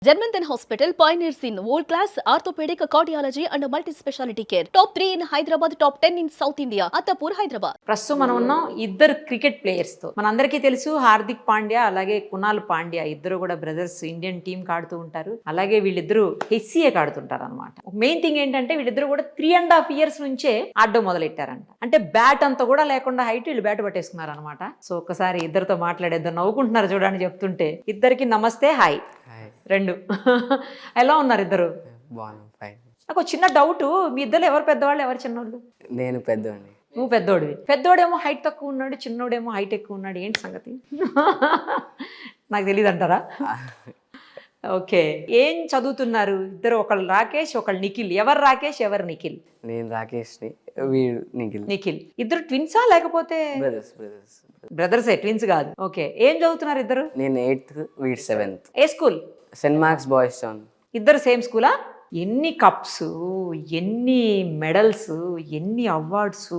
Jharmandan Hospital pioneers in world-class orthopedic cardiology and multi-specialty care. Top 3 in Hyderabad, top 10 in South India. Attapur, Hyderabad. ప్రస్తుతం మనం ఉన్నాం ఇద్దరు cricket players తో. మనందరికీ తెలుసు హార్దిక్ పాండ్యా అలాగే కునాల్ పాండ్యా ఇద్దరు కూడా బ్రదర్స్ ఇండియన్ టీం ఆడుతూ ఉంటారు. అలాగే వీళ్ళిద్దరూ హెచ్సిఏ ఆడుతుంటారు అనమాట. మెయిన్ థింగ్ ఏంటంటే వీళ్ళిద్దరు కూడా 3.5 years నుంచే ఆడడం మొదలెట్టారంట. అంటే బ్యాట్ అంతా కూడా లేకుండా హైట్ వీళ్ళు బ్యాట్ పట్టేసుకున్నారు అనమాట. సో ఒక్కసారి ఇద్దరితో మాట్లాడేద్దాం. నవ్వుకుంటున్నారు చూడండి చెప్తుంటే. ఇద్దరికి నమస్తే, హాయ్ రెండు. ఎలా ఉన్నారు ఇద్దరు? నాకు చిన్న డౌట్, మీ ఇద్దరు ఎవరు పెద్దవాళ్ళు ఎవరు చిన్నోళ్ళు? నేను పెద్దవాడిని. నువ్వు పెద్దోడివి. పెద్దోడేమో హైట్ తక్కువ ఉన్నాడు, చిన్నోడేమో హైట్ ఎక్కువ ఉన్నాడు. ఏంటి సంగతి? నాకు తెలియదు అంటారా? ఓకే. ఏం చదువుతున్నారు ఇద్దరు? ఒకళ్ళు రాకేష్, ఒకళ్ళు నిఖిల్. ఎవరు రాకేష్, ఎవరు నిఖిల్? నేను రాకేష్ని, వీడు నిఖిల్. నిఖిల్. ఇద్దరు ట్విన్సా లేకపోతే బ్రదర్స్? బ్రదర్సే, ట్విన్స్ కాదు. ఓకే. ఏం చదువుతున్నారు ఇద్దరు? నేను 8th, వీడు 7th. ఏ school? Saint Mark's Boys Town. ఇద్దరు సేమ్ స్కూలా? ఎన్ని కప్స్, ఎన్ని మెడల్స్, ఎన్ని అవార్డ్స్!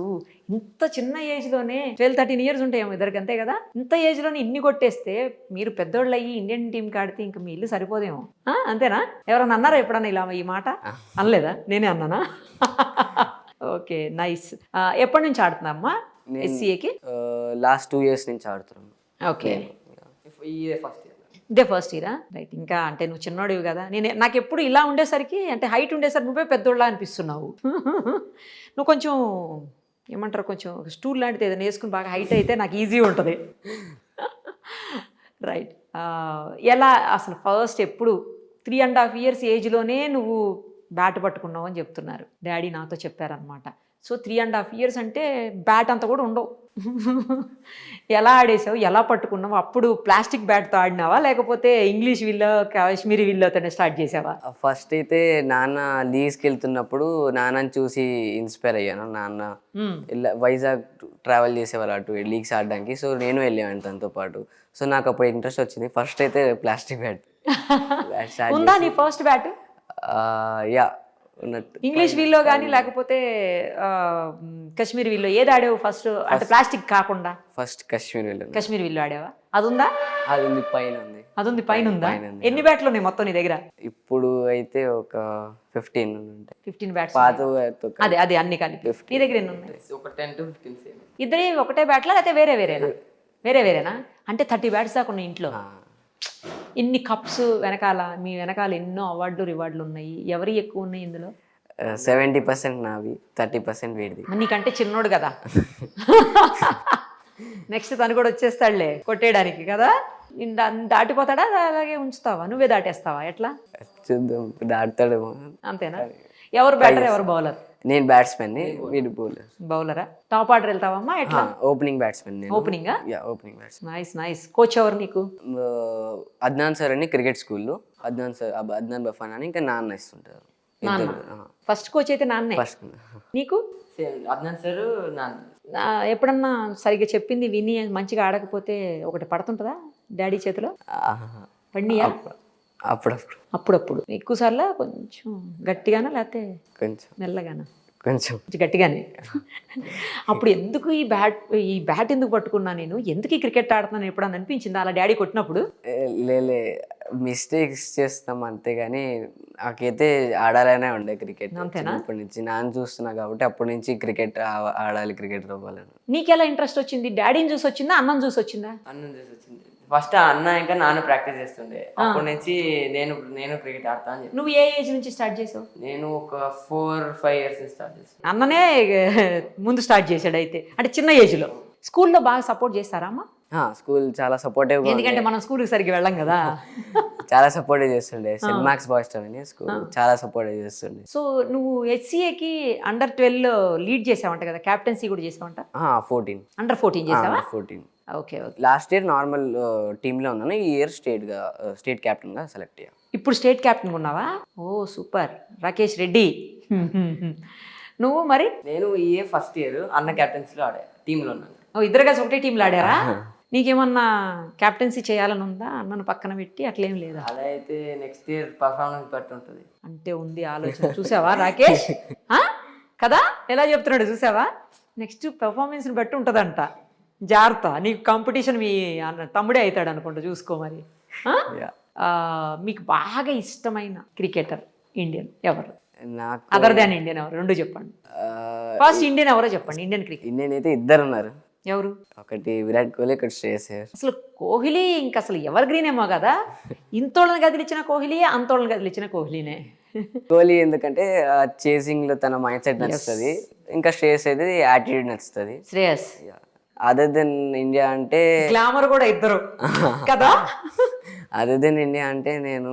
ఇంత చిన్న ఏజ్లోనే 12-13 years ఉంటాయేమో ఇద్దరికి, అంతే కదా? ఇంత ఏజ్లోనే ఇన్ని కొట్టేస్తే మీరు పెద్దోళ్ళు అయ్యి ఇండియన్ టీంకి ఆడితే ఇంకా మీ ఇల్లు సరిపోదేమో. అంతేనా? ఎవరన్నా అన్నారా ఎప్పుడన్నా ఇలా ఈ మాట? అనలేదా? నేనే అన్నానా? Okay, nice. ఎప్పటి నుంచి ఆడుతున్నామ్మా హెచ్సిఏకి? లాస్ట్ 2 years నుంచి ఆడుతున్నాను. ఓకే. ఇదే ఫస్ట్ ఇయరా? రైట్. ఇంకా అంటే నువ్వు చిన్నోడివి కదా. నాకు ఎప్పుడు ఇలా ఉండేసరికి, అంటే హైట్ ఉండేసరికి నువ్వే పెద్దోళ్ళ అనిపిస్తున్నావు. నువ్వు కొంచెం ఏమంటారు, కొంచెం స్టూల్ లాంటిది ఏదైనా వేసుకుని బాగా హైట్ అయితే నాకు ఈజీ ఉంటుంది. రైట్. ఎలా అసలు ఫస్ట్ ఎప్పుడు 3.5 years ఏజ్లోనే నువ్వు బ్యాట్ పట్టుకున్నావు అని చెప్తున్నారు డాడీ నాతో చెప్పారనమాట. సో 3.5 years అంటే బ్యాట్ అంతా కూడా ఉండవు. ఎలా ఆడేసావు, ఎలా పట్టుకున్నావు? అప్పుడు ప్లాస్టిక్ బ్యాట్తో ఆడినావా లేకపోతే ఇంగ్లీష్ విల్లో కాశ్మీరీ విల్లోతోనే స్టార్ట్ చేసావా? ఫస్ట్ అయితే నాన్న లీజ్కి వెళ్తున్నప్పుడు నాన్నని చూసి ఇన్స్పైర్ అయ్యాను. నాన్న వైజాగ్ ట్రావెల్ చేసేవాళ్ళు అటు లీగ్స్ ఆడడానికి. సో నేను వెళ్ళాను తనతో పాటు. సో నాకు అప్పుడు ఇంట్రెస్ట్ వచ్చింది. ఫస్ట్ అయితే ప్లాస్టిక్ బ్యాట్. ఉందా నీ ఫస్ట్ బ్యాట్? యా, ఉన్నట్టు. ఇంగ్లీష్ వీల్లో కానీ లేకపోతే కాశ్మీర్ వీల్లో ఏది ఆడావు ఫస్ట్? అంటే ప్లాస్టిక్ కాకుండా ఫస్ట్ కాశ్మీర్ విల్లో ఆడావా? అది ఉందా? అది ఉంది, పైన ఉంది. అది ఉంది, పైన ఉందా? ఎన్ని బ్యాట్లు ఉన్నాయి మొత్తం నీ దగ్గర? ఇప్పుడు అయితే ఒక 15 ఉంటాయి. 15 బ్యాట్స్. పాత అదే అదే అన్ని కలిపి. నీ దగ్గర ఎన్ని ఉన్నాయి? ఒక 10 to 15. ఇద్దరే ఒకటే బ్యాట్లా లేకపోతే వేరేనా? అంటే 30 బ్యాట్స్ దాకా ఉన్నాయి ఇంట్లో. ఇన్ని కప్స్ వెనకాల, మీ వెనకాల ఎన్నో అవార్డులు రివార్డులు ఉన్నాయి. ఎవరి ఎక్కువ ఉన్నాయి ఇందులో? 70% నావి, 30% వీడిది. నీకంటే చిన్నోడు కదా. నెక్స్ట్ తను కూడా వచ్చేస్తాడులే కొట్టేయడానికి కదా. దాటిపోతాడా అలాగే ఉంచుతావా? నువ్వే దాటేస్తావా? ఎట్లా చూద్దాం, దాటుతాడేమో. అంతేనా? ఎవరు బ్యాటర్, ఎవరు బౌలర్? నేను బ్యాట్స్మెన్, వీడు బౌలర్. బౌలరా? టాప్ ఆర్డర్ వెళ్తావమ్మా ఎట్లా? Opening batsmen. Opening? Opening batsmen. Nice. Coach ఎవరు నీకు? అద్నాన్ సార్ అని క్రికెట్ స్కూల్లో. అద్నాన్ బఫాన్ అని ఇంకా నాన్న ఇస్తుంటారు. ఫస్ట్ కోచ్ అయితే నాన్నే. ఫస్ట్ నీకు? అద్నాన్ సార్, నాన్న. ఎప్పుడన్నా సరిగ్గా చెప్పింది విని మంచిగా ఆడకపోతే ఒకటి పడుతుంటుందా డాడీ చేతిలో? పడియా? అప్పుడప్పుడు. ఎక్కువ సార్లు కొంచెం గట్టిగానా లేకపోతే కొంచెం మెల్లగానా? కొంచెం గట్టిగానే. అప్పుడు ఎందుకు ఈ బ్యాట్ ఎందుకు పట్టుకున్నా, నేను ఎందుకు ఈ క్రికెట్ ఆడుతున్నాను ఎప్పుడన్నా అనిపించింది అలా డాడీ కొట్టినప్పుడు? లేలే, మిస్టేక్స్ చేస్తాం అంతేగాని నాకైతే ఆడాలనే ఉండే క్రికెట్. అప్పటి నుంచి నాన్న చూస్తున్నా కాబట్టి అప్పటి నుంచి క్రికెట్ ఆడాలి, క్రికెట్ అవ్వాలని. నీకు ఎలా ఇంట్రెస్ట్ వచ్చింది? డాడీని చూసి వచ్చిందా, అన్నం చూసి వచ్చిందా? అన్నం చూసి వచ్చింది. ఫస్ట్ అన్న ఇంకా నాన్న ప్రాక్టీస్ చేస్తుండే. అప్పటి నుంచి నేను క్రికెట్ ఆడతా అని చెప్పి. నువ్వు ఏ ఏజ్ నుంచి స్టార్ట్ చేసావు? నేను ఒక 4-5 years నుంచి స్టార్ట్ చేసాను. అన్ననే ముందు స్టార్ట్ చేశాడు అయితే. అంటే చిన్న ఏజ్లో. స్కూల్లో బాగా సపోర్ట్ చేస్తారా అమ్మ? స్కూల్ చాలా సపోర్టివ్. ఎందుకంటే మనం స్కూల్కి సరిగ్గా వెళ్ళాం కదా. చాలా సపోర్టివ్ చేస్తుండే. సెయింట్ మార్క్స్ బాయ్స్ టౌన్ అని స్కూల్ చాలా సపోర్టివ్ చేస్తుండే. సో నువ్వు హెచ్సిఏకి Under-12 లీడ్ చేసావంట కదా, క్యాప్టెన్సీ కూడా చేసావంట? 14. Under-14 చేసావా? 14. ఓకే. లాస్ట్ ఇయర్ నార్మల్ టీంలో ఉన్నాను. ఈ ఇయర్ స్టేట్ క్యాప్టెన్గా సెలెక్ట్ అయ్యా. ఇప్పుడు స్టేట్ క్యాప్టెన్ ఉన్నావా? ఓ సూపర్. రాకేష్ రెడ్డి. నువ్వు మరి? నేను ఈ ఇయర్ ఫస్ట్ ఇయర్ అన్న క్యాప్టెన్సీలో ఆడా, టీంలో ఉన్నాను. ఇద్దరు కలిసి ఒకటే టీంలో ఆడారా? నీకేమన్నా క్యాప్టెన్సీ చేయాలని ఉందా? అన్నను పక్కన పెట్టి అట్లేం లేదా? అలా అయితే నెక్స్ట్ ఇయర్ పర్ఫార్మెన్స్ బట్టి ఉంటుంది. అంటే ఉంది ఆలోచన. చూసావా రాకేష్ కదా ఎలా చెప్తున్నాడు? చూసావా? నెక్స్ట్ పెర్ఫార్మెన్స్ని బట్టి ఉంటుందంట. జాగ్రత్త, నీకు కాంపిటీషన్ మీ తమ్ముడే అవుతాడు అనుకుంటా, చూసుకో మరి. మీకు బాగా ఇష్టమైన క్రికెటర్ ఇండియన్ ఎవరు? నాకు అదర్ దాన్ ఇండియన్ ఎవరు? రెండు చెప్పండి. ఫస్ట్ ఇండియన్ ఎవరో చెప్పండి. ఇండియన్ క్రికెట్ ఇండియన్ అయితే ఇద్దరు ఉన్నారు. ఎవరు? ఒకటి విరాట్ కోహ్లీ, ఒకటి శ్రేయస్ అయ్యర్. అసలు కోహ్లీ ఇంకా అసలు ఎవర్ గ్రీన్ ఏమో కదా. ఇంతోళ్ళని కదిలిచ్చిన కోహ్లీయే, అంతోళ్ళని కదిలిచ్చిన కోహ్లీనే. కోహ్లీ ఎందుకంటే చేసింగ్ లో తన మైండ్ సెట్ నచ్చుతుంది, ఇంకా శ్రేయస్ అయితే యాటిట్యూడ్ నచ్చుతుంది. శ్రేయస్ అదర్ దెన్ ఇండియా అంటే గ్లామర్ కూడా ఇద్దరు కదా. అదర్ దెన్ ఇండియా అంటే నేను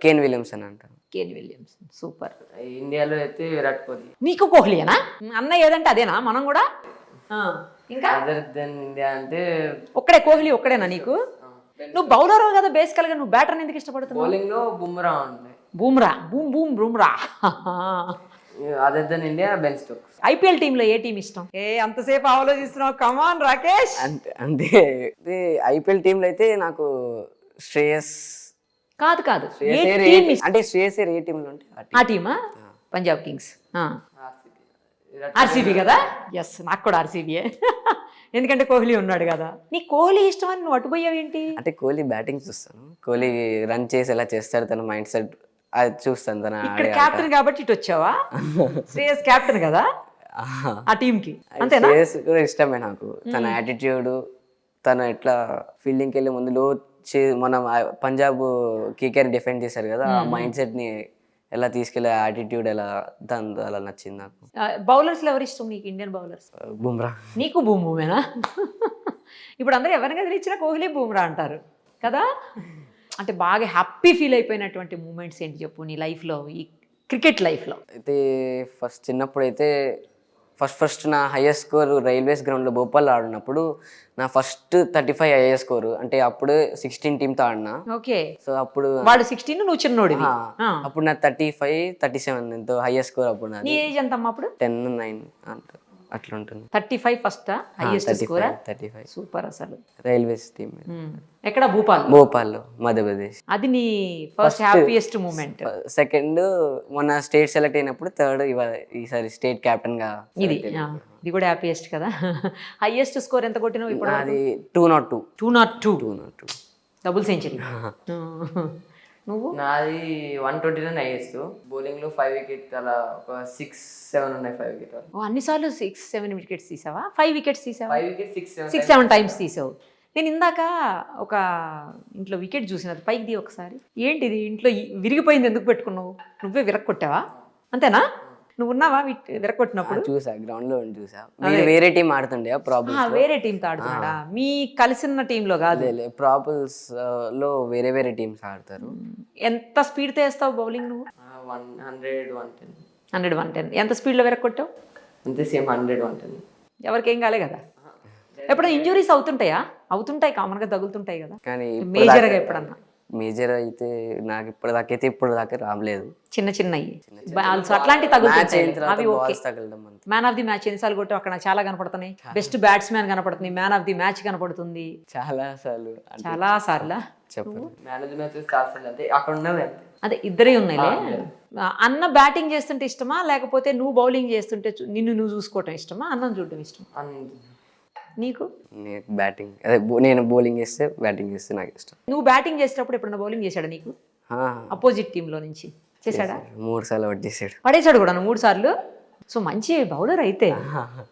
కేన్ విలియమ్సన్ అంటాను. కేన్ విలియమ్సన్ సూపర్. ఇండియాలో అయితే విరాట్ కోహ్లీ. నీకు కోహ్లీయేనా? అన్న ఏదంటే అదేనా మనం కూడా? ఇంకా అదర్ దెన్ ఇండియా అంటే ఒక్కడే కోహ్లీ ఒక్కడేనా నీకు? నువ్వు బౌలర్ కదా బేసికల్ గా, నువ్వు బ్యాటర్ ఎందుకు ఇష్టపడుతున్నావు? బౌలింగ్ లో బుమ్రా ఉండే. Bumrah, Bumrah. Other than India Ben Stokes. IPL టీంలో ఏ టీం ఇష్టం? అంతసేపు ఆలోచిస్తున్నావు, కమాన్ రాకేష్. అంటే ఐపీఎల్ టీంలో అయితే నాకు శ్రేయస్ కాదు ఏ శ్రేయస్ అయ్యర్ టీం ఇష్టం? అంటే శ్రేయస్ అయ్యర్ ఏ టీంలో ఉంటే ఆ టీమా? పంజాబ్ కింగ్స్. ఆర్సీబీ కదా. ఎస్, నాకు కూడా ఆర్సీబీయే. ఎందుకంటే కోహ్లీ ఉన్నాడు కదా. నీ కోహ్లీ ఇష్టం అని నువ్వు అటుపోయావు ఏంటి? అంటే కోహ్లీ బ్యాటింగ్ చూస్తాను, కోహ్లీ రన్ చేసి ఎలా చేస్తాడు తన మైండ్ సెట్ అది చూస్తాను. తన ఇక్కడ క్యాప్టెన్ కాబట్టి ఇటు వచ్చావా? శ్రేయస్ క్యాప్టెన్ కదా ఆ టీం కి, అంతేనా? శ్రేయస్ కూడా ఇష్టమే నాకు. తన యాటిట్యూడ్, తను ఎట్లా ఫీల్డింగ్కి వెళ్ళే ముందు మనం పంజాబ్ కేకేఆర్ డిఫెండ్ చేశారు కదా, ఆ మైండ్ సెట్ ని ఎలా తీసుకెళ్ళే యాటిట్యూడ్ ఎలా దాని అలా నచ్చింది నాకు. బౌలర్స్ లో ఎవరు ఇష్టం నీకు? Indian bowlers Bumrah. నీకు బూమేనా? ఇప్పుడు అందరూ ఎవరిని కదిలిచ్చినా కోహ్లీ బూమ్రా అంటారు కదా. అంటే బాగా హ్యాపీ ఫీల్ అయిపోయినటువంటి మూమెంట్స్ ఏంటి చెప్పు నీ లైఫ్లో, ఈ క్రికెట్ లైఫ్లో? అయితే ఫస్ట్ చిన్నప్పుడు అయితే ఫస్ట్ నా హైయెస్ట్ స్కోర్ రైల్వేస్ గ్రౌండ్లో భోపాల్ ఆడినప్పుడు నా ఫస్ట్ 35 హైయెస్ట్ స్కోర్. అంటే అప్పుడు 16 టీంతో ఆడినా. ఓకే. సో అప్పుడు వాడు 16, నువ్వు చిన్నోడివి. అప్పుడు నా 35, 37 ఎంతో హైయెస్ట్ స్కోర్ అప్పుడు నాది. నీ ఏజ్ ఎంత అమ్మా అప్పుడు? 10, 9 అట్లా ఉంటుంది. 35 ఫస్ట్ హైయెస్ట్ స్కోర్. 35 సూపర్ అసలు. రైల్వేస్ టీం ఎక్కడ? భోపాల్లో మధ్యప్రదేశ్. అది నీ ఫస్ట్ హ్యాపీయెస్ట్ మూమెంట్. సెకండ్ మొన్న స్టేట్ సెలెక్ట్ అయినప్పుడు, థర్డ్ ఈసారి స్టేట్ కెప్టెన్ గా. ఇది కూడా హ్యాపీయెస్ట్ కదా. హైయెస్ట్ స్కోర్ ఎంత కొట్టినావు ఇప్పుడు? అది 202. 202 డబుల్ సెంచరీ. నువ్వు? నాది 129 హైయెస్ట్. బౌలింగ్ లో 5 వికెట్ అలా ఒక 6-7 ఉన్నాయి. 5 వికెట్ అన్నిసార్లు 6-7 వికెట్స్ తీసావా? 5 వికెట్స్ తీసావా? 5 వికెట్ 6-7 టైమ్స్ తీసావు. నేను ఇందాక ఒక ఇంట్లో వికెట్ చూసినది, పైకి ది ఒకసారి. ఏంటిది ఇంట్లో విరిగిపోయింది, ఎందుకు పెట్టుకున్నావు? నువ్వే విరక్కొట్టావా? అంతేనా? నువ్వు ఉన్నావా విరక్కొట్టినప్పుడు? చూసా, గ్రౌండ్ లో చూసా. మీరు వేరే టీం ఆడుతుండే ప్రాబ్లమ్స్? వేరే టీంతో ఆడుతున్నాడా? మీ కలిసిన టీంలో కాదు? ప్రాబ్లమ్స్ లో వేరే టీమ్స్ ఆడతారు. ఎంత స్పీడ్తో వేస్తావు బౌలింగ్ నువ్వు? 100-110. 100-110. ఎంత స్పీడ్లో విరక్కొట్టావు? అంతే సేమ్ 100-110. ఎవరికేం కాలే కదా? ఎప్పుడైనా ఇంజురీస్ అవుతుంటాయా? అవుతుంటాయి, కామన్గా తగులుతుంటాయి కదా. కానీ మేజర్గా ఎప్పుడన్నా? మేజర్ అయితే నాకు ఇప్పుడు దాకా రాలేదు. చిన్నవి అట్లాంటి తగులుతుంటాయి, అవి ఓకే. తగలడం అంతే. మ్యాన్ ఆఫ్ ది మ్యాచ్ ఎన్నిసార్లు కొట్టావు? అక్కడ నాకు చాలా కనపడుతున్నాయి. బెస్ట్ బ్యాట్స్మెన్ కనపడుతుంది, మ్యాన్ ఆఫ్ ది మ్యాచ్ కనపడుతుంది. చాలా సార్లు. చాలా సార్లా చెప్పండి. మ్యాన్ ఆఫ్ ది మ్యాచ్ చాలా సార్లు అంతే. అక్కడ ఉన్నవి అంతే. అదే ఇద్దరే ఉన్నాయిలే. అన్న బ్యాటింగ్ చేస్తుంటే ఇష్టమా, లేకపోతే నువ్వు బౌలింగ్ చేస్తుంటే నిన్ను నువ్వు చూసుకోవటం ఇష్టమా, అన్నం చూడటం ఇష్టమా నీకు? బ్యాటింగ్ నేను బౌలింగ్ చేస్తే బ్యాటింగ్ చేస్తే నాకు ఇష్టం. నువ్వు బ్యాటింగ్ చేసేటప్పుడు ఎప్పుడన్నా బౌలింగ్ చేశాడా నీకు? అపోజిట్ టీంలో నుంచి చేశాడా? 3 సార్లు పట్టేసాడు. పడేశాడు కూడా 3 సార్లు. సో మంచి బౌలర్ అయితే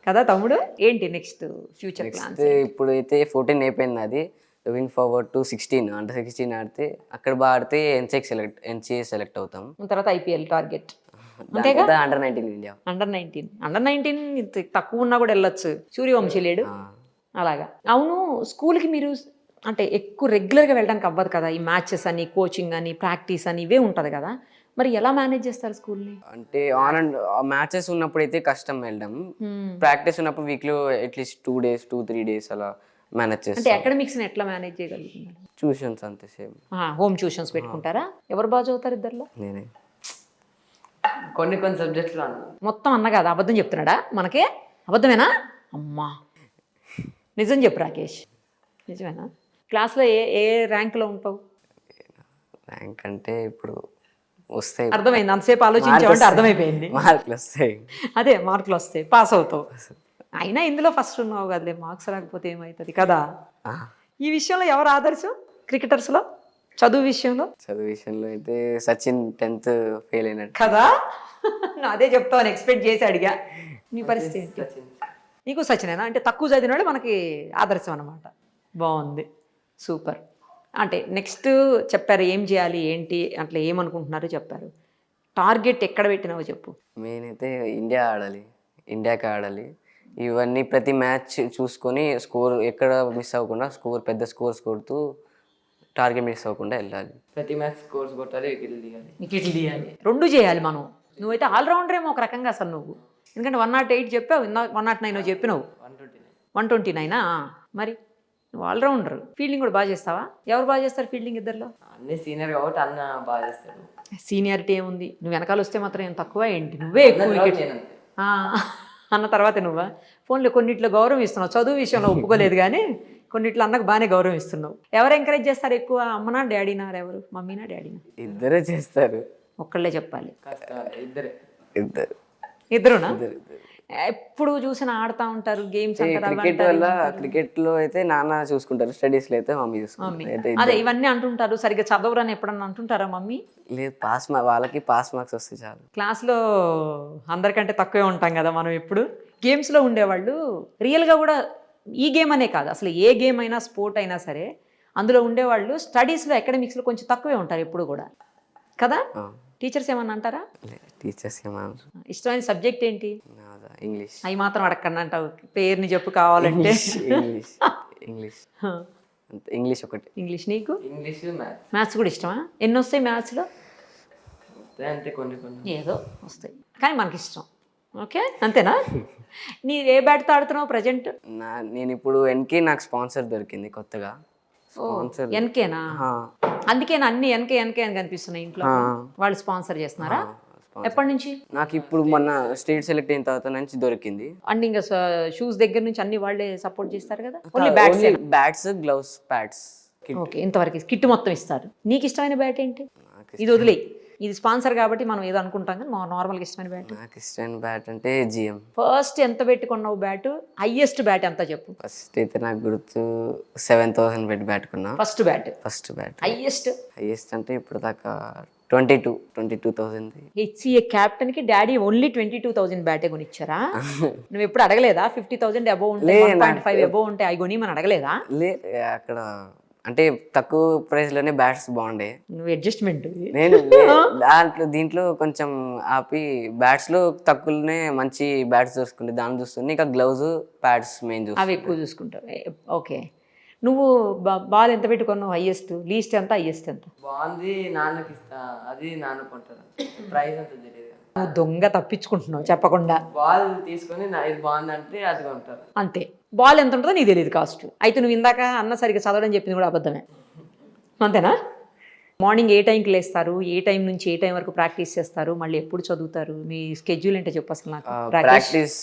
కదా తమ్ముడు. ఏంటి నెక్స్ట్ ఫ్యూచర్ ప్లాన్స్? ఇప్పుడు అయితే 14 అయిపోయింది అది. Looking forward to 16. అంటే 16 ఆడితే అక్కడ బాగా ఆడితే NCA సెలెక్ట్ అవుతాం. తర్వాత IPL target. Under-19 India. Under-19 తక్కువ ఉన్నా కూడా వెళ్ళొచ్చు. సూర్యవంశీ లేడు అలాగా. అవును, స్కూల్కి మీరు అంటే ఎక్కువ రెగ్యులర్గా వెళ్ళడానికి అవ్వదు కదా. ఈ మ్యాచెస్ అని, కోచింగ్ అని, ప్రాక్టీస్ అని ఇవే ఉంటుంది కదా. మరి ఎలా మేనేజ్ చేస్తారు స్కూల్ని? అంటే ఆన్ అండ్ మ్యాచెస్ ఉన్నప్పుడు అయితే కష్టం వెళ్ళడం. ప్రాక్టీస్ ఉన్నప్పుడు వీక్లో అట్లీస్ట్ 2 days 2-3 days అలా మేనేజ్ చేస్తాం. అంటే అకాడమిక్స్ని ఎట్లా మేనేజ్ చేయగలుగుతున్నారు? ట్యూషన్స్ అంతే సేమ్. హోమ్ ట్యూషన్స్ పెట్టుకుంటారా? ఎవరు బాగా చదువుతారు ఇద్దరులో? నేనే. కొన్ని సబ్జెక్ట్స్లో అన్నా. మొత్తం అన్న కాదు, అబద్ధం చెప్తున్నాడా మనకే? అబద్ధమేనా? అమ్మా నిజం చెప్పు రాకేష్, నిజమేనా? క్లాస్లో ఏ ర్యాంక్లో ఉంటావు? ర్యాంక్ అంటే ఇప్పుడు వస్తాయి. అర్థమైంది, అంతసేపు ఆలోచించావంటే అర్థమైపోయింది. మార్కులు వస్తాయి. అదే మార్కులు వస్తాయి, పాస్ అవుతావు. అయినా ఇందులో ఫస్ట్ ఉన్నావు కదలే, మార్క్స్ రాకపోతే ఏమవుతుంది కదా. ఈ విషయంలో ఎవరు ఆదర్శం క్రికెటర్స్లో? చదువు విషయంలో చదువు విషయంలో అయితే సచిన్ 10th ఫెయిల్ అయినట్టు. కదా నా అదే చెప్తావని ఎక్స్పెక్ట్ చేసి అడిగా. నీ పరిస్థితి ఏంటి? సచిన్. నీకు సచినేనా? అంటే తక్కువ చదివిన వాళ్ళు మనకి ఆదర్శం అన్నమాట. బాగుంది, సూపర్. అంటే నెక్స్ట్ చెప్పారు ఏం చేయాలి ఏంటి అట్లా ఏమనుకుంటున్నారు చెప్పారు. టార్గెట్ ఎక్కడ పెట్టినావో చెప్పు. మెయిన్ అయితే ఇండియాకి ఆడాలి. ఇవన్నీ ప్రతి మ్యాచ్ చూసుకొని స్కోర్ ఎక్కడ మిస్ అవ్వకుండా పెద్ద స్కోర్స్ కొడుతూ టార్గెట్ మిస్ అవ్వకుండా వెళ్ళాలి. ప్రతి మ్యాచ్ స్కోర్స్ కొట్టాలి, వికెట్లు తీయాలి. వికెట్లు తీయాలి, రెండు చేయాలి మనం. నువ్వైతే ఆల్రౌండర్ ఏమో ఒక రకంగా అసలు నువ్వు. ఎందుకంటే 108 చెప్పావు, 109 చెప్పినావు. 129 మరి నువ్వు ఆల్రౌండర్. ఫీల్డింగ్ కూడా బాగా చేస్తావా? ఎవరు బాగా చేస్తారు ఫీల్డింగ్ ఇద్దరిలో? అన్ని సీనియర్ కాబట్టి అన్న బాగా చేస్తాడు. సీనియారిటీ ఏముంది? నువ్వు వెనకాల వస్తే మాత్రం ఏం తక్కువ ఏంటి? నువ్వే ఎక్కువ వికెట్ నేనంతే. అన్న తర్వాత నువ్వా? ఫోన్లో కొన్నిట్లో గౌరవం ఇస్తున్నావు, చదువు విషయంలో ఒప్పుకోలేదు కానీ కొన్నిట్లో అన్నకు బాగానే గౌరవం ఇస్తున్నావు. ఎవరు ఎంకరేజ్ చేస్తారు ఎక్కువ? అమ్మనా డాడీనా? ఎవరు? మమ్మీనా డాడీనా? ఇద్దరే చేస్తారు. ఒక్కళ్ళే చెప్పాలి. కష్టం ఇద్దరే. ఇద్దరునా? ఎప్పుడు చూసినా ఆడుతూ ఉంటారు గేమ్స్. క్రికెట్లో అయితే నాన్న చూసుకుంటారు, స్టడీస్ లో అయితే మమ్మీ చూసుకుంటారు. అదే ఇవన్నీ అంటుంటారు, సరిగ్గా చదవరని ఎప్పుడన్నా అంటుంటారా మమ్మీ? లేదు, వాళ్ళకి పాస్ మార్క్స్ వస్తే చాలు. క్లాస్లో అందరికంటే తక్కువే ఉంటాం కదా మనం. ఎప్పుడు గేమ్స్లో ఉండేవాళ్ళు రియల్గా కూడా ఈ గేమ్ అనే కాదు, అసలు ఏ గేమ్ అయినా స్పోర్ట్ అయినా సరే అందులో ఉండేవాళ్ళు స్టడీస్లో అకాడమిక్స్లో కొంచెం తక్కువే ఉంటారు ఎప్పుడు కూడా కదా. టీచర్స్ ఏమన్నా అంటారా? టీచర్స్ ఏమన్నా. ఇష్టమైన సబ్జెక్ట్ ఏంటి? ఇంగ్లీష్. అవి మాత్రం అడగకుండా అంటావు, పేరుని చెప్పు కావాలంటే. ఇంగ్లీష్ ఒకటి. ఇంగ్లీష్. నీకు? English, maths. మ్యాథ్స్ కూడా ఇష్టమా? ఎన్ని వస్తాయి మ్యాథ్స్లో? అంతే, కొన్ని ఏదో వస్తాయి కానీ మనకి ఇష్టం. ఓకే, అంతేనా? నీ ఏ బ్యాట్తో ఆడుతున్నావు ప్రజెంట్? నేను ఇప్పుడు ఎన్కే నాకు స్పాన్సర్ దొరికింది కొత్తగా. ఎన్కేనా? అందుకేనా అన్ని ఎన్కే అని కనిపిస్తున్నాయి ఇంట్లో. వాళ్ళు స్పాన్సర్ చేస్తున్నారా? ఎప్పటి నుంచి? నాకు ఇప్పుడు మొన్న స్టేట్ సెలెక్ట్ అయిన తర్వాత నుంచి దొరికింది. అండ్ ఇంకా షూస్ దగ్గర నుంచి అన్ని వాళ్ళే సపోర్ట్ చేస్తారు కదా? Bats, gloves, pads. ఓకే, ఇంతవరకు కిట్ మొత్తం ఇస్తారు. నీకు ఇష్టమైన బ్యాట్ ఏంటి? ఇది వదిలే, ఇది స్పాన్సర్ కాబట్టి మనం ఏదో అనుకుంటాం కానీ నార్మల్గా ఇష్టమైన బ్యాట్. నాకు ఇష్టమైన బ్యాట్ అంటే జిఎం. ఫస్ట్ ఎంత పెట్టుకున్నావు బ్యాట్? హైయెస్ట్ బ్యాట్ ఎంత చెప్పు? ఫస్ట్ అయితే నాకు గుర్తు 7,000 పెట్టి బ్యాట్ కొన్నా. First bat. హైయెస్ట్ అంటే ఇప్పుడు దాకా 22,000. హెచ్సిఏ క్యాప్టెన్ కి డాడీ ఓన్లీ 22,000 బ్యాటే కొనిచ్చారా? నువ్వు ఎప్పుడు అడగలేదా? 50,000 అబోవ్ ఉంటే, 1.5 అబోవ్ ఉంటే అవి కొని మనం అడగలేదా? అక్కడ అంటే తక్కువ ప్రైస్ లోనే బ్యాట్స్ బాగుండే. నువ్వు అడ్జస్ట్మెంట్. నేను దీంట్లో కొంచెం ఆపి బ్యాట్స్ లో తక్కువనే మంచి బ్యాట్స్ చూసుకుంటే దాన్ని చూస్తుంది. ఇంకా గ్లౌజ్, ప్యాడ్స్ మెయిన్ అవి ఎక్కువ చూసుకుంటావు. ఓకే, నువ్వు బాల్ ఎంత పెట్టుకున్నావు? హైయెస్ట్, లీస్ట్ ఎంత, హైయెస్ట్ ఎంత? బాగుంది నాన్నకి ఇస్తా, అది నాన్న కొంటారు. ప్రైస్ అంత తెలియదు. నువ్వు దొంగ తప్పించుకుంటున్నావు చెప్పకుండా. బాల్ తీసుకొని ఇది బాగుంది అంటే అది కొంటారు అంతే. బాల్ ఎంత ఉంటుందో నీకు తెలియదు కాస్ట్. అయితే నువ్వు ఇందాక అన్న సరిగ్గా చదవడం చెప్పింది కూడా అబద్ధమే, అంతేనా? మార్నింగ్ ఏ టైంకి లేస్తారు? ఏ టైం నుంచి ఏ టైం వరకు ప్రాక్టీస్ చేస్తారు? మళ్ళీ ఎప్పుడు చదువుతారు? మీ స్కెడ్యూల్ ఏంటో చెప్పు అసలు నాకు. ప్రాక్టీస్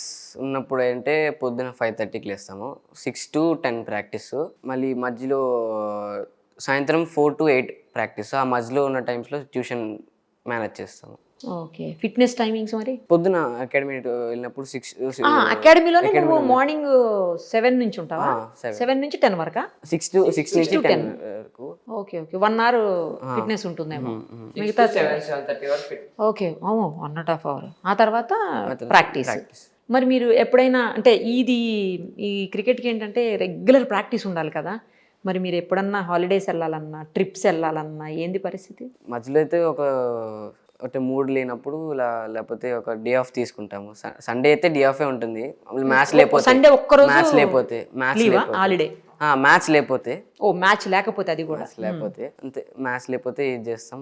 ఉన్నప్పుడు అంటే పొద్దున 5:30కి లేస్తాము. 6 to 10 ప్రాక్టీస్. మళ్ళీ మధ్యలో సాయంత్రం 4 to 8 ప్రాక్టీస్. ఆ మధ్యలో ఉన్న టైమ్స్లో ట్యూషన్ మేనేజ్ చేస్తాము. ఓకే, ఫిట్నెస్ టైమింగ్స్ మరి? పొద్దున అకాడమీ వెళ్ళినప్పుడు 6. అకాడమీలోనే నువ్వు మార్నింగ్ 7 నుంచి ఉంటావా? 7 నుంచి 10 వరకా? 6 నుంచి 10 వరకు. ఓకే, 1 hour ఫిట్నెస్ ఉంటుందేమో. మిగతా 7:30 వరకు. Okay, 1.5 hour. ఆ తర్వాత ప్రాక్టీస్. మరి మీరు ఎప్పుడైనా అంటే ఈ క్రికెట్కి ఏంటంటే రెగ్యులర్ ప్రాక్టీస్ ఉండాలి కదా, మరి మీరు ఎప్పుడన్నా హాలిడేస్ వెళ్ళాలన్నా, ట్రిప్స్ వెళ్ళాలన్నా ఏంది పరిస్థితి? మధ్యలో అయితే ఒక మూడ్ లేనప్పుడు లేకపోతే ఒక డే ఆఫ్ తీసుకుంటాము. సండే అయితే డే ఆఫే ఉంటుంది. మ్యాచ్ లేకపోతే సండే ఒక్కరోజు మ్యాచ్ లేకపోతే హాలిడే. మ్యాచ్ లేకపోతే మ్యాచ్ లేకపోతే అది కూడా లేకపోతే అంతే. మ్యాచ్ లేకపోతే ఇది చేస్తాం.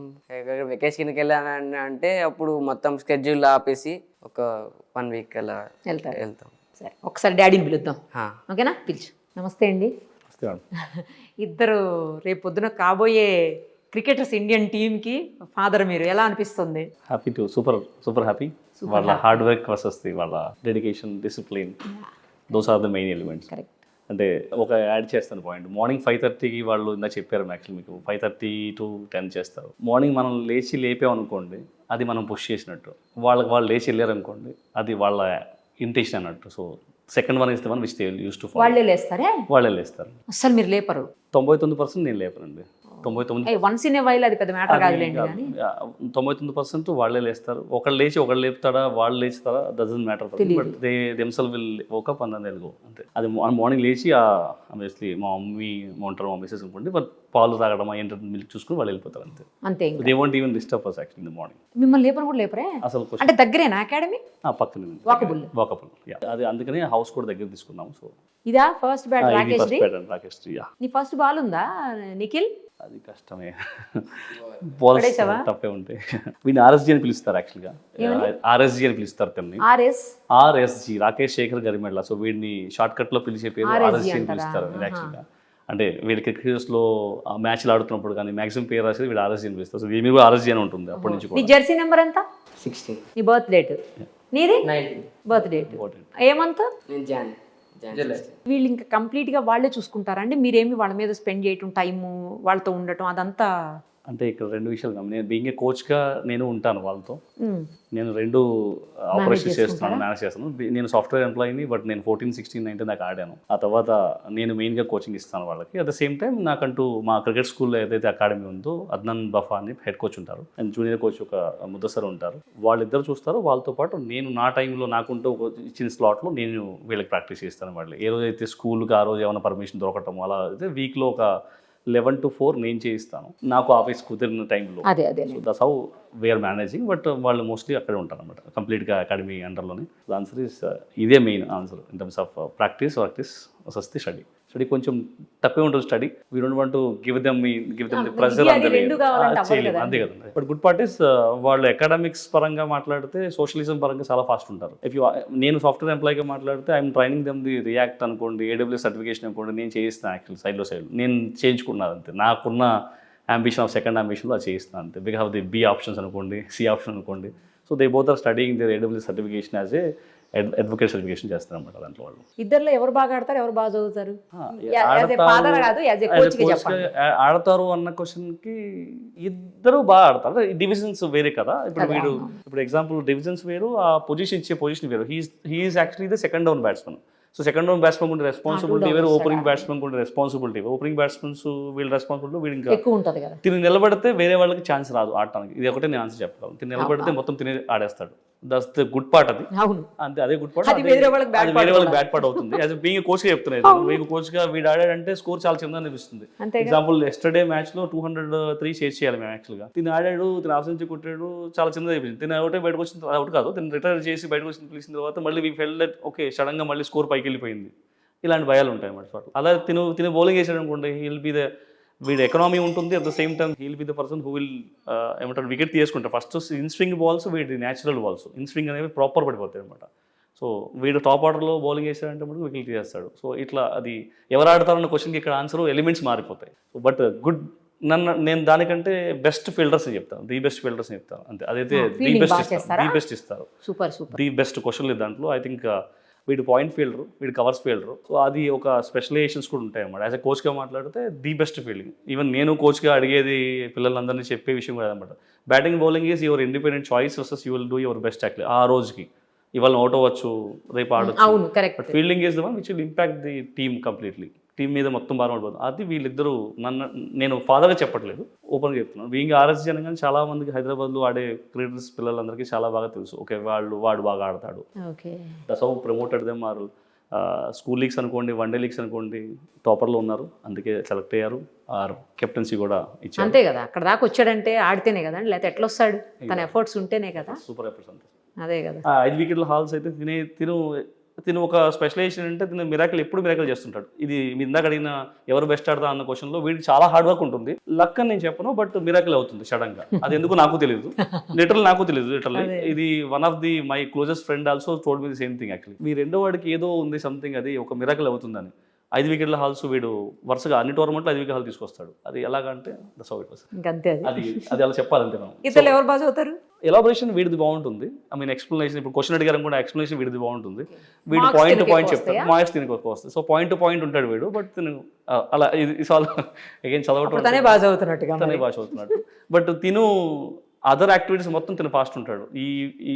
వెకేషన్కి వెళ్ళాలని అంటే అప్పుడు మొత్తం స్కెడ్యూల్ ఆపేసి ఒక 1 week అలా వెళ్తాం. సరే, ఒకసారి డాడీని పిలుద్దాం. ఓకేనా? పిలుచు. నమస్తే అండి. ఇద్దరు రేపు పొద్దున కాబోయే క్రికెటర్స్ ఇండియన్ టీమ్కి ఫాదర్, మీరు ఎలా అనిపిస్తుంది? Happy to super happy. వాళ్ళ హార్డ్ వర్క్ వస్తుంది, వాళ్ళ dedication, discipline, those are the main elements. Correct. అంటే ఒక యాడ్ చేస్తాను పాయింట్. మార్నింగ్ 5:30కి వాళ్ళు ఇందా చెప్పారు, యాక్చువల్లీ మీకు 5:30 to 10 చేస్తారు. మార్నింగ్ మనం లేపామనుకోండి, అది మనం పుష్ చేసినట్టు. వాళ్ళు లేచి వెళ్ళారనుకోండి, అది వాళ్ళ ఇంటెన్షన్ అన్నట్టు. So second one is the one which they use to follow. వాళ్ళే లేస్తారు. వాళ్ళే లేస్తారు. అసలు మీరు లేపరు? 99% నేను లేపనండి. 99 వన్స్ ఇన్ ఏ వైల్ అది పెద్ద మ్యాటర్ కాదులేండి కానీ 99% వాళ్ళే లేస్తారు. ఒకళ్ళు లేచి ఒకళ్ళు లేపుతాడా, వాళ్ళు లేచుతారా, doesn't matter. But they themselves will woke up and then go అంతే. అది మార్నింగ్ లేచి ఆబ్వియస్లీ మా మమ్మీ ఉంటారు, మా మిస్సెస్ అనుకోండి, బట్ పాలు తాగడం ఏంటంటే మిల్క్ చూసుకుని వాళ్ళు వెళ్ళిపోతారు అంతే. అంతే. They won't even disturb us actually in the morning. మిమ్మల్ని లేపని కూడా లేపరే అసలు అంటే దగ్గరేనా అకాడమీ? పక్కనే వాకబుల్. అది అందుకని హౌస్ కూడా దగ్గర తీసుకున్నాము. సో ఇదా ఫస్ట్ బ్యాట్ రాకేష్ శ్రీ. నీ ఫస్ట్ బాల్ ఉందా నిఖిల్? అది కష్టమే, బాల్స్ తప్పే ఉంటాయి. వీడిని ఆర్ఎస్జీ అని పిలుస్తారు యాక్చువల్గా, ఆర్ఎస్జీ అని పిలుస్తారు తనని. ఆర్ఎస్జీ రాకేష్ శేఖర్ గరిమెడ్ల. సో వీడిని షార్ట్ కట్ లో పిలిచే పేరు ఆర్ఎస్జీ అని పిలుస్తారు యాక్చువల్గా. అంటే వీళ్ళు క్రికెట్స్లో మ్యాచ్లు ఆడుతున్నప్పుడు కానీ మాక్సిమం పేరు రాసేది వీళ్ళు ఆర్ఎస్జీ అని పిలుస్తారు. సో వీళ్ళు కూడా ఆర్ఎస్జీ అని ఉంటుంది అప్పటి నుంచి. నీ జెర్సీ నెంబర్ ఎంత? 16. నీ బర్త్ డేట్? నీది 19. బర్త్ డేట్ ఏమంత? నేను జాన్. వీళ్ళు ఇంకా కంప్లీట్గా వాళ్ళే చూసుకుంటారా అండి? మీరేమి వాళ్ళ మీద స్పెండ్ చేయటం, టైము వాళ్ళతో ఉండటం అదంతా? అంటే ఇక్కడ రెండు విషయాలు. నేను బీయింగ్ ఏ కోచ్గా నేను ఉంటాను వాళ్ళతో. నేను రెండు ఆపరేషన్స్ చేస్తున్నాను, మేనేజ్ చేస్తాను. నేను సాఫ్ట్వేర్ ఎంప్లాయీని, బట్ నేను 14, 16, 19 దాకా ఆడాను. ఆ తర్వాత నేను మెయిన్గా కోచింగ్ ఇస్తాను వాళ్ళకి. అట్ ద సేమ్ టైం నాకంటూ మా క్రికెట్ స్కూల్లో ఏదైతే అకాడమీ ఉందో అద్నాన్ బఫా అని హెడ్ కోచ్ ఉంటారు, అండ్ జూనియర్ కోచ్ ఒక ముద్దసర్ ఉంటారు. వాళ్ళిద్దరు చూస్తారు. వాళ్ళతో పాటు నేను నా టైంలో నాకుంటూ ఒక ఇచ్చిన స్లాట్లో నేను వీళ్ళకి ప్రాక్టీస్ చేస్తాను. వాళ్ళు ఏ రోజైతే స్కూల్కి ఆ రోజు ఏమైనా పర్మిషన్ దొరకటం అలా అయితే వీక్లో ఒక 11 to 4 నేను చేయిస్తాను, నాకు ఆఫీస్ కుదిరిన టైంలో. So that's how we are managing. But వాళ్ళు మోస్ట్లీ అక్కడే ఉంటారు అనమాట, కంప్లీట్గా అకాడమీ అండర్లోనే. ఆన్సర్ ఇస్ ఇదే main answer in terms of practice వస్తే స్టడీ కొంచెం తక్కువే ఉంటుంది. Study we don't want to give them the pressure అంతే చేయలేము, అంతే కదండి. బట్ గుడ్ పార్ట్ ఇస్ వాళ్ళు అకాడమిక్స్ పరంగా మాట్లాడితే సోషలిజం పరంగా చాలా ఫాస్ట్ ఉంటారు. నేను సాఫ్ట్వేర్ ఎంప్లాయీగా మాట్లాడితే I'm training them the react అనుకోండి, AWS సర్టిఫికేషన్ అనుకోండి, నేను చేయిస్తాను యాక్చువల్లీ సైడ్ నేను చేయించుకున్నాను అంతే. నాకున్న అంబిషన్ సెకండ్ అంబిషన్లో అది చేయిస్తాను అంతే. Because of the B options అనుకోండి, C ఆప్షన్ అనుకోండి. So they both are studying the AWS certification as a advocate certification చేస్తారు అనమాట. దాంట్లో వాళ్ళు ఇద్దరులో ఎవరు బాగా ఆడతారు, ఎవరు బాగా చదువుతారు? ఆడతారు అన్న క్వశ్చన్కి ఇద్దరు బాగా ఆడతారు. డివిజన్స్ వేరే కదా. ఇప్పుడు ఎగ్జాంపుల్ డివిజన్స్ వేరు, ఆ పొజిషన్ ఇచ్చే పొజిషన్ వేరు. He's actually the second down batsmen. So second down batsmen ఉండే రెస్పాన్సిబిలిటీ వేరు, ఓపెనింగ్ బ్యాట్స్మెన్ ఉండే రెస్పాన్సిబిలిటీ. ఓపెనింగ్ బ్యాట్స్మెన్స్ వీళ్ళ రెస్పాన్సిబిలిటీ వీళ్ళు ఇంకా ఎక్కువ ఉంటుంది కదా. తిని నిలబడితే వేరే వాళ్ళకి ఛాన్స్ రాదు ఆడటానికి. ఇది ఒకటే నేను ఆన్సర్ చెప్పగలను. తిని నిలబడితే మొత్తం తిని ఆడేస్తాడు. That's the good part. అది అంతే, అదే గుడ్ పార్ట్. వేరే వాళ్ళకి బ్యాడ్ పార్ట్ అవుతుంది. యాజ్ బీయింగ్ కోచ్గా చెప్తున్నాను. బీయింగ్ కోచ్గా వీడు ఆడాడంటే స్కోర్ చాలా చిన్నగా అనిపిస్తుంది. ఎగ్జాంపుల్ ఎస్టర్డే మ్యాచ్లో 203 చేజ్ చేయాలి మేము యాక్చువల్గా. తిని ఆడాడు, తిని ఆఫ్ సెంచరీ కొట్టాడు, చాలా చిన్నది అయిపోయింది. తిని ఒకటే బయటకు వచ్చిన అవుట్ కాదు, తిని రిటైర్ చేసి బయటకు వచ్చిన పిలిచిన తర్వాత మళ్ళీ వీ ఫెల్ట్ దట్ ఓకే సడన్గా మళ్ళీ స్కోర్ పైకి వెళ్ళిపోయింది. ఇలాంటి భయాలు ఉంటాయి అన్నమాట. అలా తిను బౌలింగ్ వేసాడు అనుకోండి, హీల్ బి ద వీడి ఎకనామీ ఉంటుంది. At the same time he'll be the person who will ఏమంటారు వికెట్ తీసుకుంటారు. ఫస్ట్ ఇన్ స్వింగ్ బాల్స్ వీడి న్యాచురల్ బాల్స్ ఇన్ స్వింగ్ అనేవి ప్రాపర్ పడిపోతాయి అనమాట. సో వీడు టాప్ ఆర్డర్లో బౌలింగ్ వేసాడంటే మనకు వికెట్ తీసేస్తాడు. సో ఇట్లా అది ఎవరు ఆడతారన్న క్వశ్చన్కి ఇక్కడ ఆన్సర్ ఎలిమెంట్స్ మారిపోతాయి. సో బట్ నేను దానికంటే బెస్ట్ ఫీల్డర్స్ చెప్తాను, ది బెస్ట్ ఫీల్డర్స్ చెప్తాను అంతే. అదైతే ది బెస్ట్ ఇస్తారు. ది బెస్ట్ క్వశ్చన్ లేదు దాంట్లో. ఐ థింక్ వీడు పాయింట్ ఫీల్డరు, వీడు కవర్స్ ఫీల్డరు. సో అది ఒక స్పెషలైజేషన్స్ కూడా ఉంటాయి అన్నమాట. యాజ్ ఎ కోచ్గా మాట్లాడితే ది బెస్ట్ ఫీల్డింగ్. ఈవెన్ నేను కోచ్గా అడిగేది పిల్లలందరినీ చెప్పే విషయం కూడా అనమాట. Batting bowling is your independent choice versus you will do your best actually. ఆ రోజుకి ఇవాళ అవుట్ అవ్వచ్చు, రేపు ఆడొచ్చు. But fielding is the one which will impact the team completely. Team మీద మొత్తం భారం పడిపోతుంది. అది వీళ్ళిద్దరూ నేను ఫాదర్గా చెప్పట్లేదు, ఓపెన్గా చెప్తున్నాను. బీయింగ్ ఆర్ఎస్జీ అనగానే చాలా మందికి హైదరాబాద్లో ఆడే క్రికెటర్స్ పిల్లలందరికీ చాలా బాగా తెలుసు. ఓకే వాడు బాగా ఆడతాడు. That's how promoted them. Or school leagues అనుకోండి, వన్డే లీగ్స్ అనుకోండి, టాపర్లో ఉన్నారు, అందుకే సెలెక్ట్ అయ్యారు. ఆర్ కెప్టెన్సీ కూడా ఇచ్చారు. అంతే కదా, అక్కడ దాకా వచ్చాడంటే ఆడితేనే కదా, లేకపోతే ఎట్లా వస్తాడు? తన ఎఫర్ట్స్ ఉంటేనే కదా. సూపర్ ఎఫర్ట్స్ అంతే. అదే కదా. 5 వికెట్ల హాల్స్ అయితే తిను ఒక స్పెషలైజేషన్ అంటే తిను ఎప్పుడు మిరాకిల్ చేస్తుంటాడు. ఇది మీ ఇందాక అడిగిన ఎవరు బెస్ట్ ఆడతా అన్న క్వశ్చన్లో వీడికి చాలా హార్డ్ వర్క్ ఉంటుంది. లక్ అని నేను చెప్పను, బట్ మిరాకిల్ అవుతుంది సడన్గా. అది ఎందుకు నాకు తెలియదు, లిటరల్లీ ఇది one of the my closest friend also told me the same thing actually. మీ రెండో వాడికి ఏదో ఉంది సంథింగ్, అది ఒక మిరాకిల్ అవుతుందని. 5 వికెట్ల హాల్స్ వీడు వరుసగా అన్ని టోర్నమెంట్లో 5 వికెట్ హాల్ తీసుకొస్తాడు. అది ఎలాగంటే దట్స్ హౌ ఇట్ వాస్. అది అలా చెప్పాలంటే మనం. ఇతరులు ఎవరు బాగా చదువుతారు? ఎలాబరేషన్ వీడిది బాగుంటుంది. ఐ మీన్ ఎక్స్ప్లెనేషన్, ఇప్పుడు క్వశ్చన్ అడిగారు కూడా ఎక్స్ప్లెనేషన్ వీడిది బాగుంటుంది. వీడు పాయింట్ టు పాయింట్ చెప్తాడు, మార్క్స్ తినకు వస్తాయి. సో పాయింట్ టు పాయింట్ ఉంటాడు వీడు. బట్ తిను అలా ఇది సాల్వ్ అగైన్ చదవటం బాగా చదువుతున్నట్టు. బట్ తిను అదర్ యాక్టివిటీస్ మొత్తం తిన ఫాస్ట్ ఉంటాడు.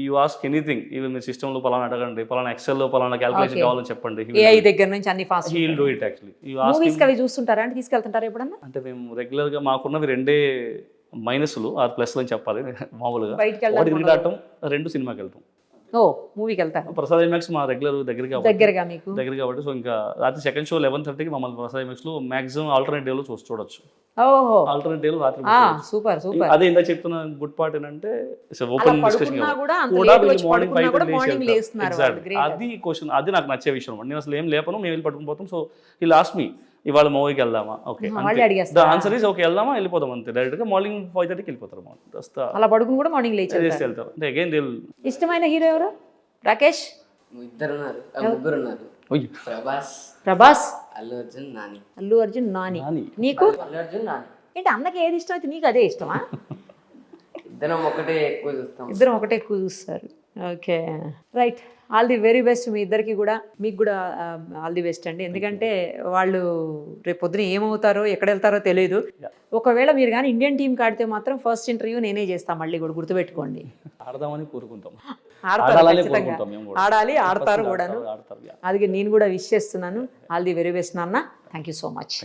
యూ ఆస్క్ ఎనీథింగ్, ఈవెన్ మీ సిస్టంలో పలానా అడగండి, పలానా ఎక్సెల్లో పలానా క్యాలిక్యులేషన్ Okay. కావాలని చెప్పండి, ఏఐ దగ్గర నుంచి అన్ని fast. He will do it actually. You ask movies కి అవి చూస్తుంటారా అంటే తీసుకెళ్తుంటారా ఎప్పుడన్నా? అంటే మేము రెగ్యులర్గా మాకున్నవి రెండే మైనస్లు, ఆర్ ప్లస్లు అని చెప్పాలి మామూలుగా. బయటికి ఒకటి వెళ్ళడం క్రికెట్ ఆడటం, 2 సినిమాకి వెళ్తాం. ఓ మూవీకి వెళ్తారు ప్రసాద్ ఐమాక్స్ మా రెగ్యులర్ దగ్గర దగ్గరగా మీకు. కాబట్టి సో ఇంకా రాత్రి సెకండ్ షో 11:30కి మమ్మల్ని ప్రసాద్ ఐమాక్స్లో మాక్సిమం ఆల్టర్నేట్ డేలో చూడొచ్చు. ఓహో ఆల్టర్నేట్ డేలో రాత్రి సూపర్ సూపర్. అదే ఇందా చెప్తున్న గుడ్ పార్ట్ ఏంటంటే ఓపెన్ డిస్కషన్ మార్నింగ్ లేస్తున్నారు వాళ్ళు. Great. అది క్వశ్చన్, అది నాకు నచ్చే విషయం. నేను అసలు ఏం లేపను, మేము వెళ్ళి పట్టుకుని పోతాం. సో ఈ లాస్ట్ మీ ఇవాళ మూవీకి వెళ్దామా, ఓకే వాళ్ళే ద అడిగేస్తారా? ఆన్సర్ ఈజ్ ఓకే వెళ్దామా, వెళ్ళిపోదాం అంతే. డైరెక్ట్గా మార్నింగ్ 5:30కి వెళ్ళిపోతారు. అలా పడుకుని కూడా మార్నింగ్ లేచి వెళ్తారు అంటే అగైన్ దే. ఇష్టమైన హీరో ఎవరు? రాకేష్? ఇద్దరు ఉన్నారు, ముగ్గురు ఉన్నారు. ప్రభాస్, ప్రభాస్, అల్లు అర్జున్, నాని. అల్లు అర్జున్, నాని. నాని. నీకు అల్లు అర్జున్ నాని. ఏంటి అన్నకి ఏది ఇష్టం అయితే నీకు అదే ఇష్టమా? ఇద్దరం ఒకటే ఎక్కువ చూస్తాం. ఇద్దరం ఒకటే ఎక్కువ చూస్తారు. Okay right. All the very best మీ ఇద్దరికి కూడా. మీకు కూడా ఆల్ ది బెస్ట్ అండి. ఎందుకంటే వాళ్ళు రేపు పొద్దున ఏమవుతారో ఎక్కడ వెళ్తారో తెలియదు. ఒకవేళ మీరు కానీ ఇండియన్ టీం ఆడితే మాత్రం ఫస్ట్ ఇంటర్వ్యూ నేనే చేస్తాను, మళ్ళీ కూడా గుర్తుపెట్టుకోండి. ఆడదామని కోరుకుంటాం, ఆడతారు ఆడాలని ఖచ్చితంగా. కోరుకుంటాం మేము కూడా. ఆడాలి, ఆడతారు కూడాను. ఆడతారు. అది నేను కూడా విష్ చేస్తున్నాను. ఆల్ ది వెరీ బెస్ట్ నాన్న. Thank you so much.